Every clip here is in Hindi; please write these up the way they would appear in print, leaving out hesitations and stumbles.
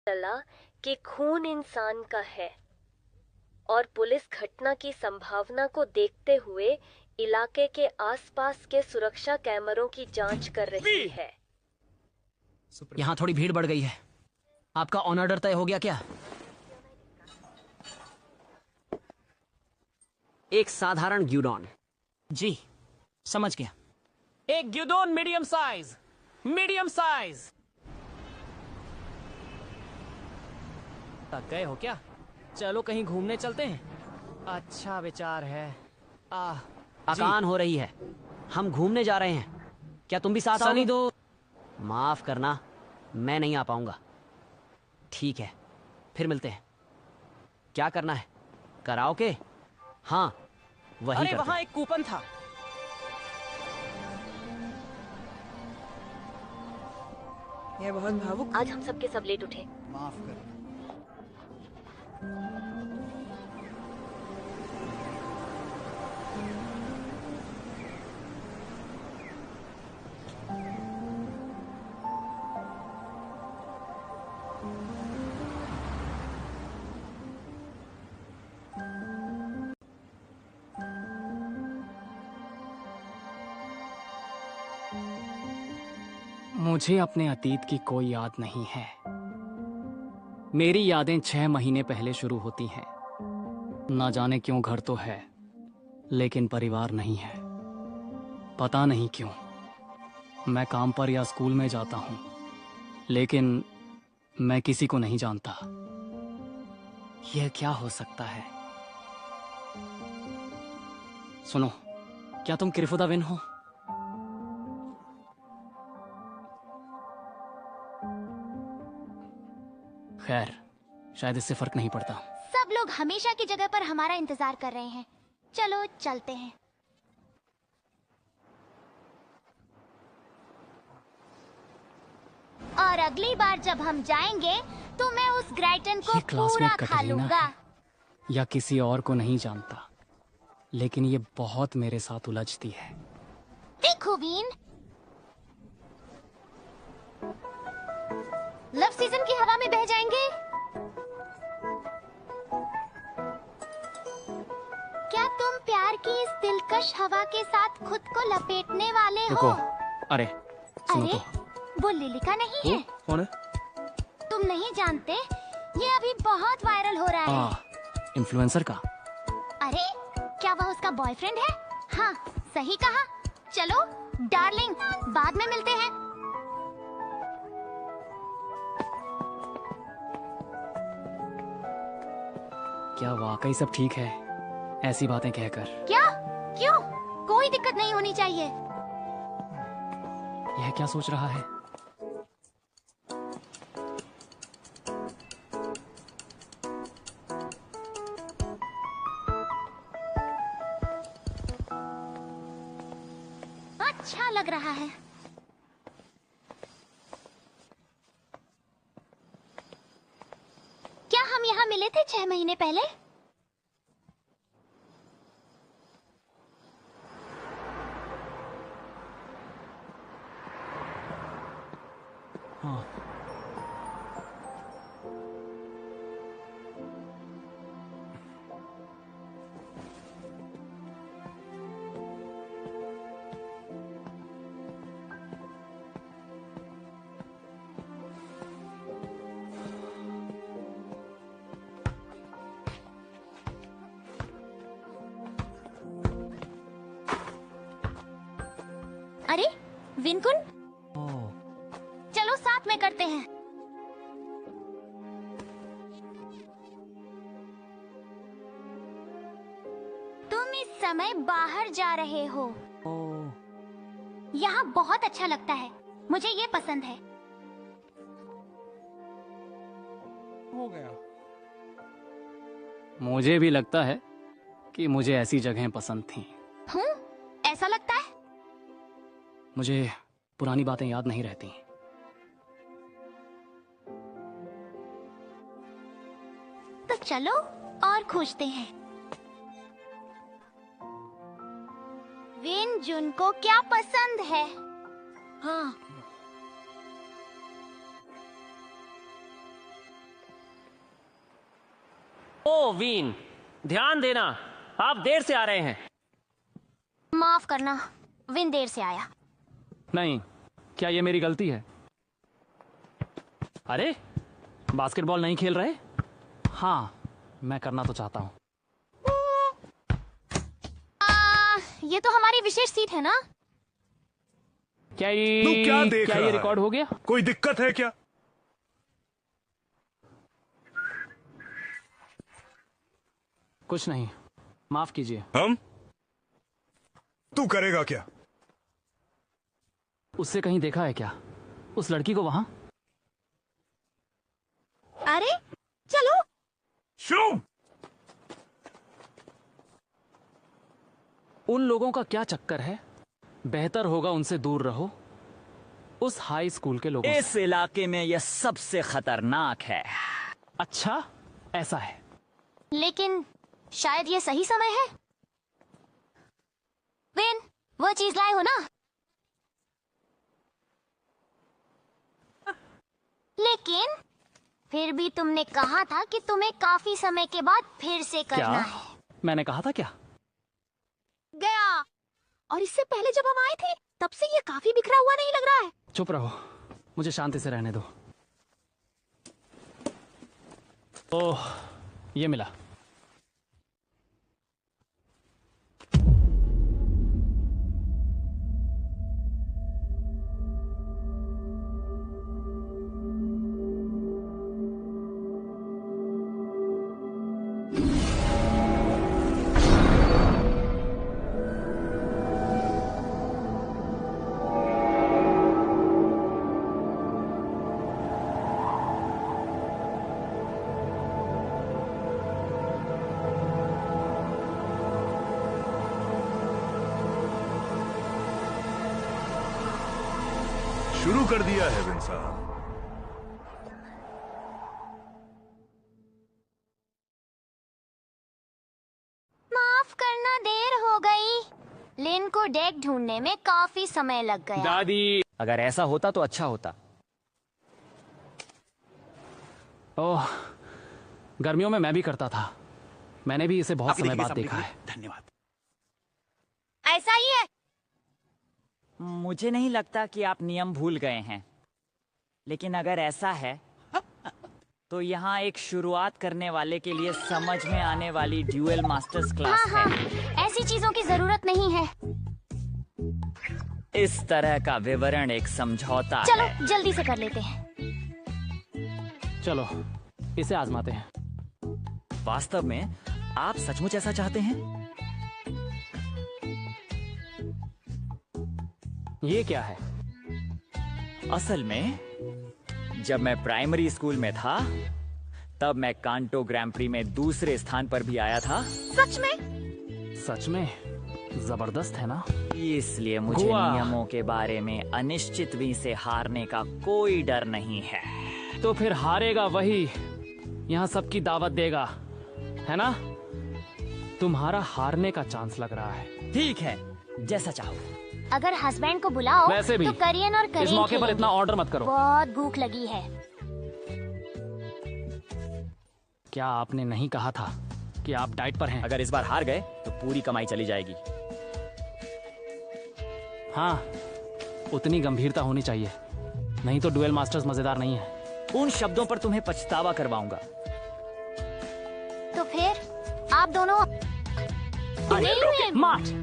चला कि खून इंसान का है और पुलिस घटना की संभावना को देखते हुए इलाके के आसपास के सुरक्षा कैमरों की जांच कर रही है। यहाँ थोड़ी भीड़ बढ़ गई है। आपका ऑन ऑर्डर तय हो गया क्या? एक साधारण ग्यूडॉन। जी, समझ गया। एक ग्यूडॉन मीडियम साइज। Medium size. गए हो क्या? चलो कहीं घूमने चलते हैं। अच्छा विचार है। थकान हो रही है, हम घूमने जा रहे हैं। क्या तुम भी साथ आओगे? सनी दो। माफ करना, मैं नहीं आ पाऊंगा। ठीक है, फिर मिलते हैं। क्या करना है? कराओके? हाँ, वही अरे करते वहां हैं। एक कूपन था। यह बहुत भावुक। आज हम सबके सब लेट उठे। माफ करना। मुझे अपने अतीत की कोई याद नहीं है। मेरी यादें 6 महीने पहले शुरू होती हैं। ना जाने क्यों घर तो है, लेकिन परिवार नहीं है। पता नहीं क्यों। मैं काम पर या स्कूल में जाता हूँ, लेकिन मैं किसी को नहीं जानता। यह क्या हो सकता है? सुनो, क्या तुम क्रिफुदा विन हो? खैर, शायद इससे फर्क नहीं पड़ता। सब लोग हमेशा की जगह पर हमारा इंतजार कर रहे हैं। चलो चलते हैं। और अगली बार जब हम जाएंगे तो मैं उस ग्राइटन को ये पूरा क्लासमेट खा कटरीना लूंगा। है, या किसी और को नहीं जानता, लेकिन ये बहुत मेरे साथ उलझती है। देखो वीन, लव सीजन की हवा में बह जाएंगे। क्या तुम प्यार की इस दिलकश हवा के साथ खुद को लपेटने वाले रुको, हो? अरे सुनो अरे, तो। वो लिलिका नहीं है? कौन है? तुम नहीं जानते? ये अभी बहुत वायरल हो रहा है। इन्फ्लुएंसर का? अरे, क्या वह उसका बॉयफ्रेंड है? हाँ, सही कहा। चलो डार्लिंग, बाद में मिलते हैं। क्या वाकई सब ठीक है ऐसी बातें कहकर? क्या? क्यों? कोई दिक्कत नहीं होनी चाहिए। यह क्या सोच रहा है? अच्छा लग रहा है। क्या हम यहाँ मिले थे 6 महीने पहले? हाँ। अरे विनकुन, चलो साथ में करते हैं। तुम इस समय बाहर जा रहे हो। यहाँ बहुत अच्छा लगता है। मुझे ये पसंद है। हो गया। मुझे भी लगता है कि मुझे ऐसी जगहें पसंद थीं। ऐसा लगता है? मुझे पुरानी बातें याद नहीं रहती। तो चलो और खोजते हैं। विन जुन को क्या पसंद है? हाँ, ओ वीन, ध्यान देना, आप देर से आ रहे हैं। माफ करना, विन देर से आया। नहीं, क्या ये मेरी गलती है? अरे, बास्केटबॉल नहीं खेल रहे? हाँ, मैं करना तो चाहता हूँ। ये तो हमारी विशेष सीट है ना? क्या तू क्या देख ये रहा है? रिकॉर्ड हो गया? कोई दिक्कत है क्या? कुछ नहीं, माफ कीजिए। हम? तू करेगा क्या? उससे कहीं देखा है क्या? उस लड़की को वहां? अरे चलो। शुभ! उन लोगों का क्या चक्कर है? बेहतर होगा उनसे दूर रहो। उस हाई स्कूल के लोगों इस इलाके में यह सबसे खतरनाक है। अच्छा, ऐसा है। लेकिन शायद ये सही समय है। विन, वो चीज लाए हो ना? लेकिन फिर भी तुमने कहा था कि तुम्हें काफी समय के बाद फिर से करना क्या? है। मैंने कहा था क्या? गया। और इससे पहले जब हम आए थे तब से ये काफी बिखरा हुआ नहीं लग रहा है। चुप रहो, मुझे शांति से रहने दो। ओह, ये मिला। शुरू कर दिया है विन साहब। माफ करना, देर हो गई। लिन को डेक ढूंढने में काफी समय लग गया। दादी। अगर ऐसा होता तो अच्छा होता। ओह, गर्मियों में मैं भी करता था। मैंने भी इसे बहुत समय बाद देखा है। धन्यवाद। ऐसा ही है। मुझे नहीं लगता कि आप नियम भूल गए हैं, लेकिन अगर ऐसा है तो यहाँ एक शुरुआत करने वाले के लिए समझ में आने वाली ड्यूएल मास्टर्स क्लास हाँ, है। ऐसी चीजों की जरूरत नहीं है। इस तरह का विवरण एक समझौता चलो है। जल्दी से कर लेते हैं। चलो, इसे आजमाते हैं। वास्तव में आप सचमुच ऐसा चाहते हैं? ये क्या है? असल में जब मैं प्राइमरी स्कूल में था तब मैं कांटो ग्रैंड प्री में दूसरे स्थान पर भी आया था। सच में? सच में जबरदस्त है ना? इसलिए मुझे हुआ। नियमों के बारे में अनिश्चितवी से हारने का कोई डर नहीं है। तो फिर हारेगा वही, यहाँ सबकी दावत देगा, है ना? तुम्हारा हारने का चांस लग रहा है। ठीक है, जैसा चाहो। अगर हस्बैंड को बुलाओ वैसे भी तो करियन और करीन इस मौके पर खेलेंगे। इतना ऑर्डर मत करो। बहुत भूख लगी है। क्या आपने नहीं कहा था कि आप डाइट पर हैं? अगर इस बार हार गए तो पूरी कमाई चली जाएगी। हाँ, उतनी गंभीरता होनी चाहिए, नहीं तो डुएल मास्टर्स मजेदार नहीं है। उन शब्दों पर तुम्हें पछतावा करवाऊंगा। तो फिर आप दोनों मार्च।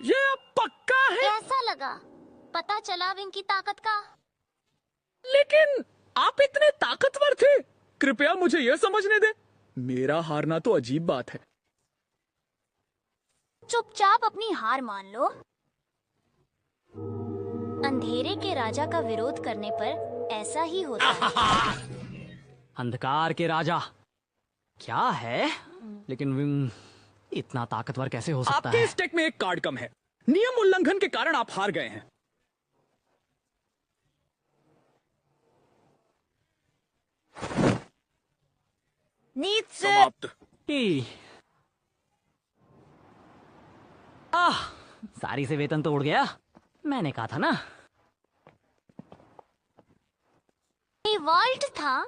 ये पक्का है। कैसा लगा? पता चला विन की ताकत का? लेकिन आप इतने ताकतवर थे। कृपया मुझे यह समझने दे। मेरा हारना तो अजीब बात है। चुपचाप अपनी हार मान लो। अंधेरे के राजा का विरोध करने पर ऐसा ही होता है। अंधकार के राजा क्या है? लेकिन विन इतना ताकतवर कैसे हो सकता आपके है? स्टेक में एक कार्ड कम है। नियम उल्लंघन के कारण आप हार गए हैं। समाप्त। ई। सारी से वेतन तो उड़ गया। मैंने कहा था ना। वॉल्ट था।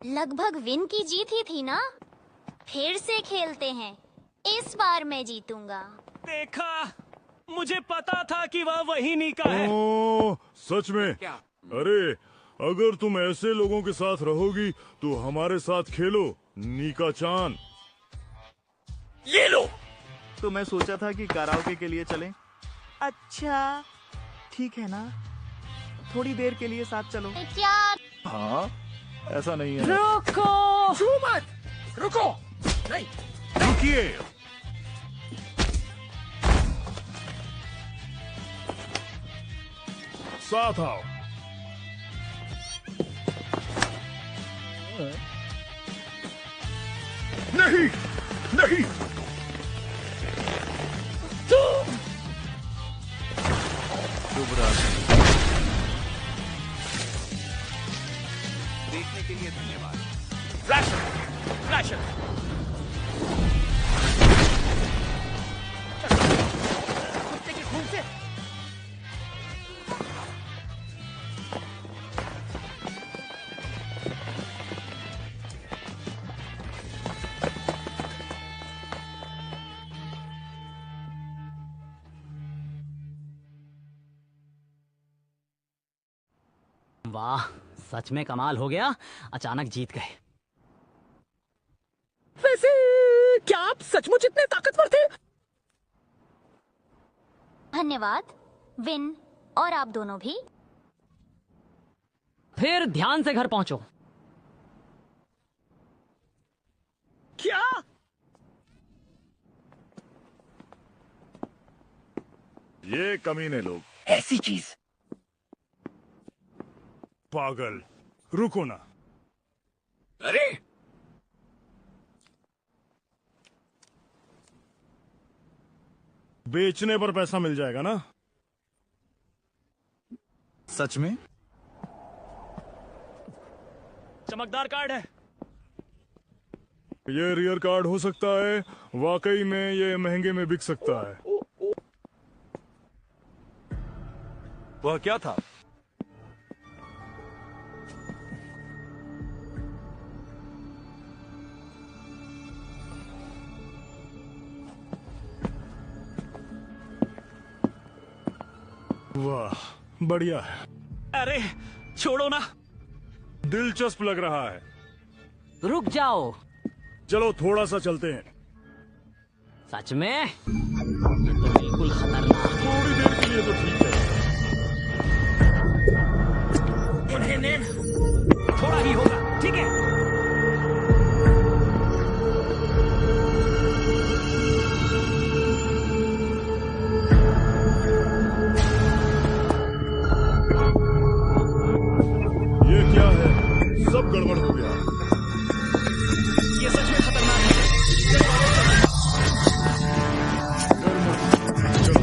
लगभग विन की जीत ही थी ना। फिर से खेलते हैं, इस बार मैं जीतूंगा। देखा, मुझे पता था कि वह वही नीका है। ओ, सच में? क्या? अरे, अगर तुम ऐसे लोगों के साथ रहोगी तो हमारे साथ खेलो, नीका चान। ये लो। तो मैं सोचा था कि कराओके के लिए चलें। अच्छा, ठीक है ना? थोड़ी देर के लिए साथ चलो। क्या? हाँ, ऐसा नहीं है। रुको! छू मत! रुको! नहीं! रुकिए। साथ आओ। नहीं, नहीं। शुभ रात्रि। देखने के लिए धन्यवाद। Flasher, flasher. कुत्ते के खून से वाह, सच में कमाल हो गया। अचानक जीत गए। वैसे क्या आप सचमुच इतने ताकतवर थे? धन्यवाद विन, और आप दोनों भी। फिर ध्यान से घर पहुंचो। क्या? ये कमीने लोग। ऐसी चीज। पागल, रुको ना। अरे, बेचने पर पैसा मिल जाएगा ना? सच में? चमकदार कार्ड है। ये रियर कार्ड हो सकता है। वाकई में ये महंगे में बिक सकता है। वह क्या था? वाह, बढ़िया है। अरे, छोड़ो ना। दिलचस्प लग रहा है। रुक जाओ। चलो थोड़ा सा चलते हैं। सच में? ये तो बिल्कुल खतरनाक। थोड़ी देर के लिए तो ठीक है। उन्हें नेम थोड़ा ही होगा, ठीक है? ये क्या है? सब गड़बड़ हो गया। ये सच में खतरनाक है। चलो।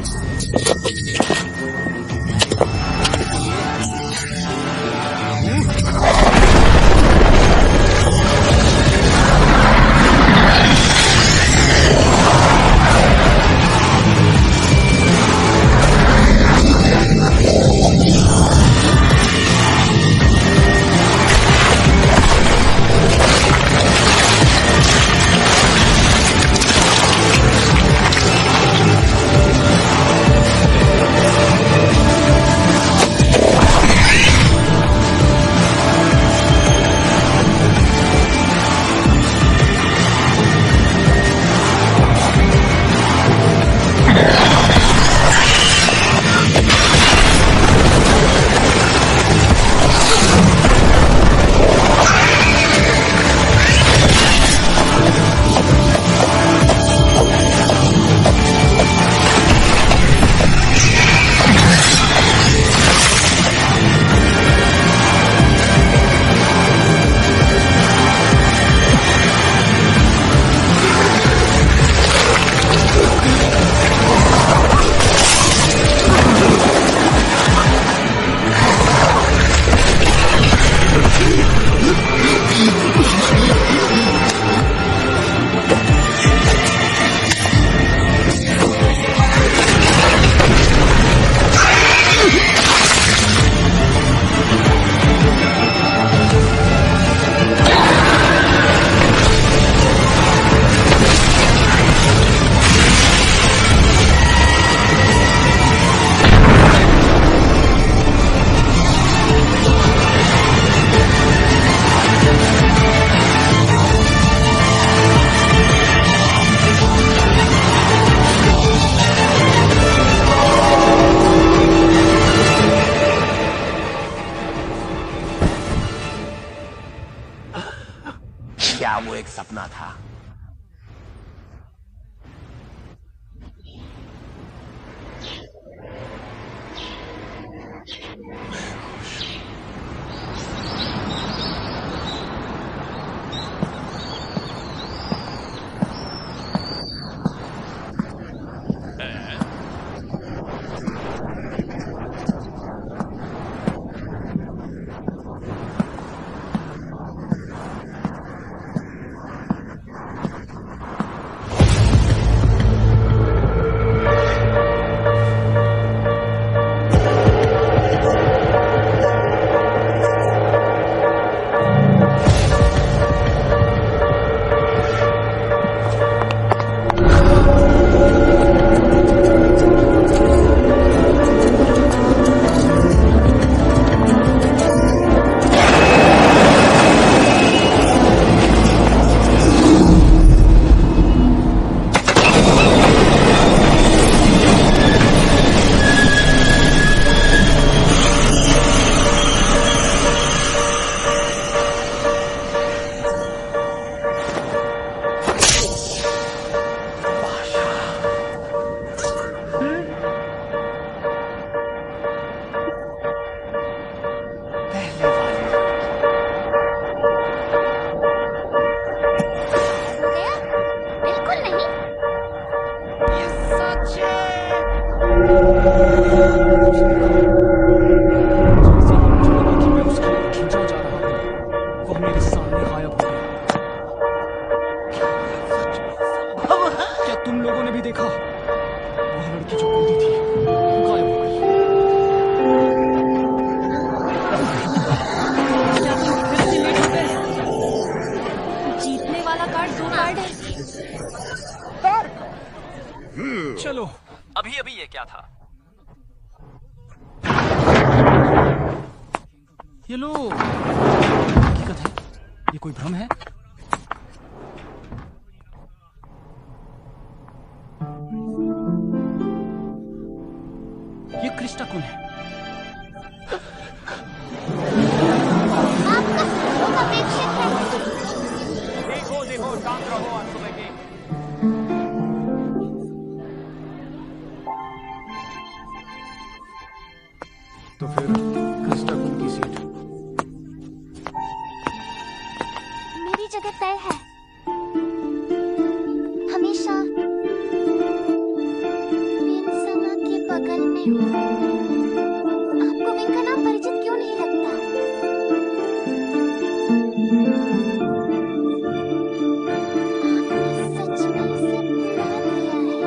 वो एक सपना था। चलो अभी अभी ये क्या था? ये लो, हकीकत है, ये कोई भ्रम है? ये क्रिस्टा कौन है? आपका सहयोग अपेक्षित है। देखो देखो, शांत रहो आज सुबह के। तो फिर क्रिस्टा कौन की सीट? मेरी जगह तय है। हमेशा विंसमा के बगल में हूँ। आपको विंग का नाम परिचित क्यों नहीं लगता? आपने सच में इसे अपना लिया है।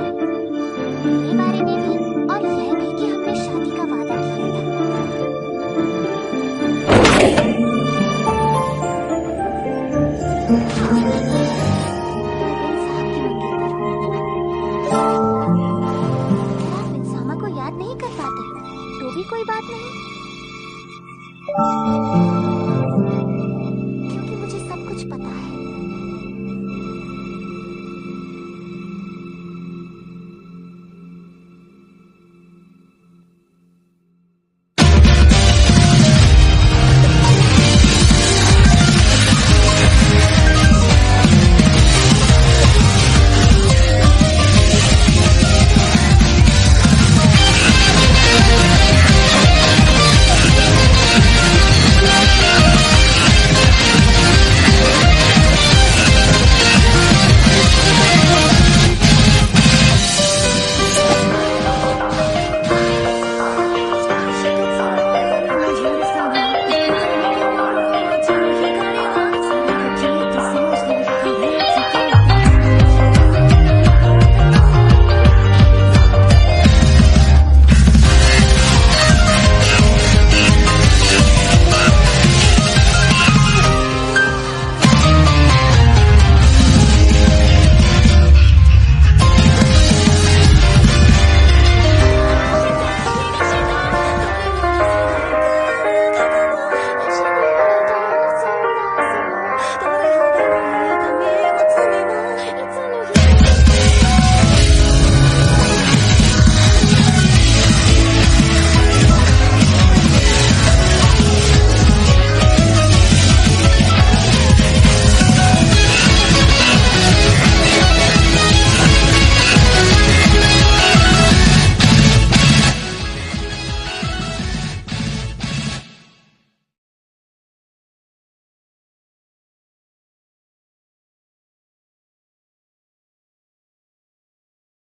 मेरे बारे में भी, और यह भी कि हमने शादी का वादा किया था। को याद नहीं कर पाते तो भी कोई बात नहीं।